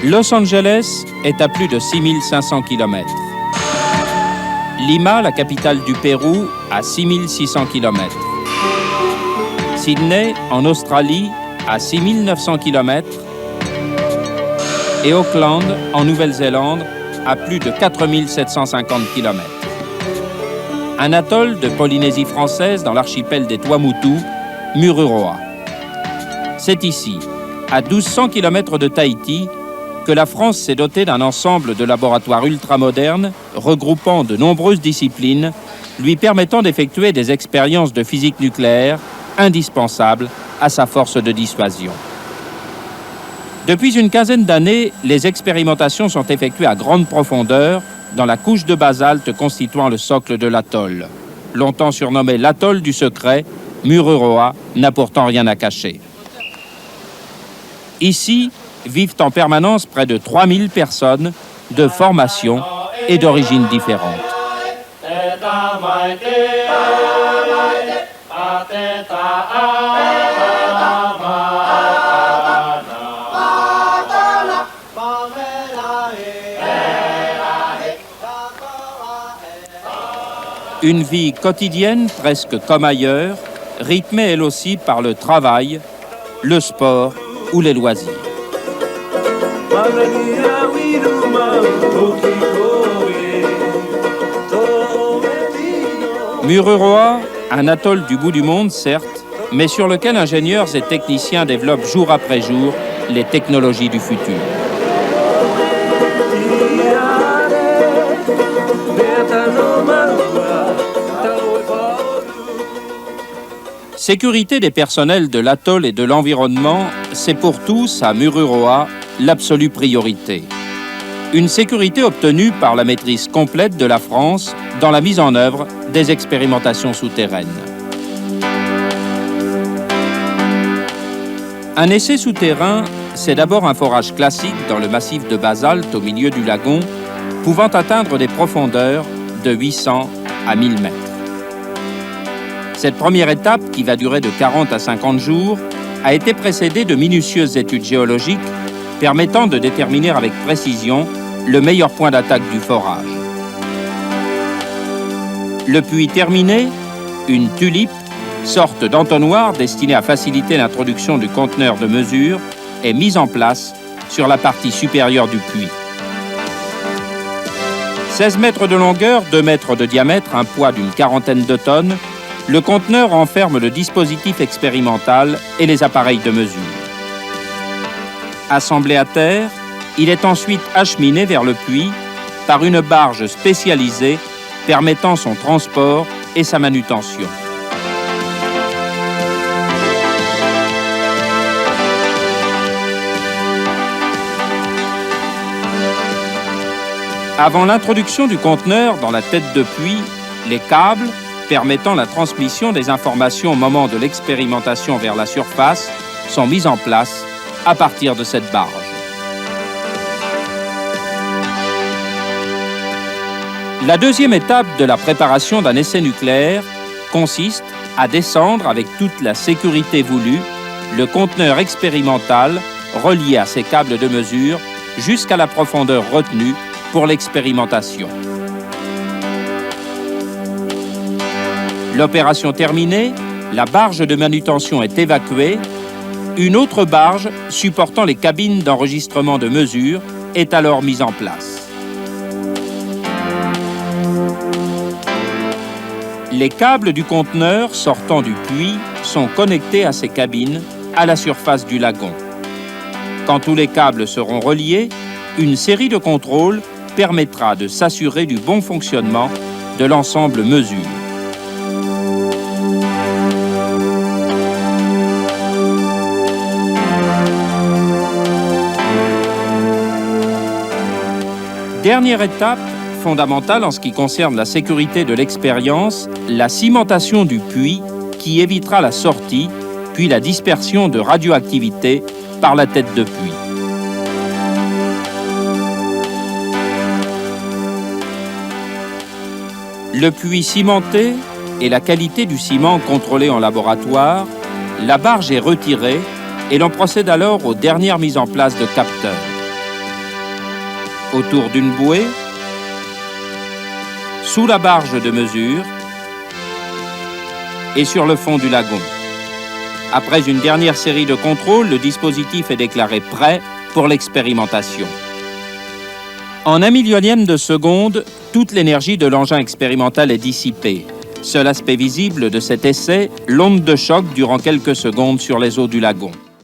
Los Angeles est à plus de 6500 km. Lima, la capitale du Pérou, à 6600 km. Sydney, en Australie, à 6900 km. Et Auckland, en Nouvelle-Zélande, à plus de 4750 km. Un atoll de Polynésie française dans l'archipel des Tuamotu, Mururoa. C'est ici, à 1200 km de Tahiti, que la France s'est dotée d'un ensemble de laboratoires ultramodernes regroupant de nombreuses disciplines, lui permettant d'effectuer des expériences de physique nucléaire indispensables à sa force de dissuasion. Depuis une quinzaine d'années, les expérimentations sont effectuées à grande profondeur dans la couche de basalte constituant le socle de l'atoll. Longtemps surnommé l'atoll du secret, Mururoa n'a pourtant rien à cacher. Ici, vivent en permanence près de 3000 personnes de formations et d'origines différentes. Une vie quotidienne presque comme ailleurs, rythmée elle aussi par le travail, le sport ou les loisirs. Mururoa, un atoll du bout du monde, certes, mais sur lequel ingénieurs et techniciens développent jour après jour les technologies du futur. Sécurité des personnels de l'atoll et de l'environnement, c'est pour tous, à Mururoa, l'absolue priorité. Une sécurité obtenue par la maîtrise complète de la France dans la mise en œuvre des expérimentations souterraines. Un essai souterrain, c'est d'abord un forage classique dans le massif de basalte au milieu du lagon, pouvant atteindre des profondeurs de 800 à 1000 mètres. Cette première étape, qui va durer de 40 à 50 jours, a été précédée de minutieuses études géologiques permettant de déterminer avec précision le meilleur point d'attaque du forage. Le puits terminé, une tulipe, sorte d'entonnoir destiné à faciliter l'introduction du conteneur de mesure, est mise en place sur la partie supérieure du puits. 16 mètres de longueur, 2 mètres de diamètre, un poids d'une quarantaine de tonnes, le conteneur renferme le dispositif expérimental et les appareils de mesure. Assemblé à terre, il est ensuite acheminé vers le puits par une barge spécialisée permettant son transport et sa manutention. Avant l'introduction du conteneur dans la tête de puits, les câbles permettant la transmission des informations au moment de l'expérimentation vers la surface sont mis en place à partir de cette barge. La deuxième étape de la préparation d'un essai nucléaire consiste à descendre avec toute la sécurité voulue le conteneur expérimental relié à ces câbles de mesure jusqu'à la profondeur retenue pour l'expérimentation. L'opération terminée, la barge de manutention est évacuée. Une autre barge supportant les cabines d'enregistrement de mesure est alors mise en place. Les câbles du conteneur sortant du puits sont connectés à ces cabines à la surface du lagon. Quand tous les câbles seront reliés, une série de contrôles permettra de s'assurer du bon fonctionnement de l'ensemble mesure. Dernière étape, fondamentale en ce qui concerne la sécurité de l'expérience, la cimentation du puits qui évitera la sortie, puis la dispersion de radioactivité par la tête de puits. Le puits cimenté et la qualité du ciment contrôlée en laboratoire, la barge est retirée et l'on procède alors aux dernières mises en place de capteurs. autour d'une bouée, sous la barge de mesure et sur le fond du lagon. Après une dernière série de contrôles, le dispositif est déclaré prêt pour l'expérimentation. En 1/1000e de seconde, toute l'énergie de l'engin expérimental est dissipée. Seul aspect visible de cet essai, l'onde de choc durant quelques secondes sur les eaux du lagon.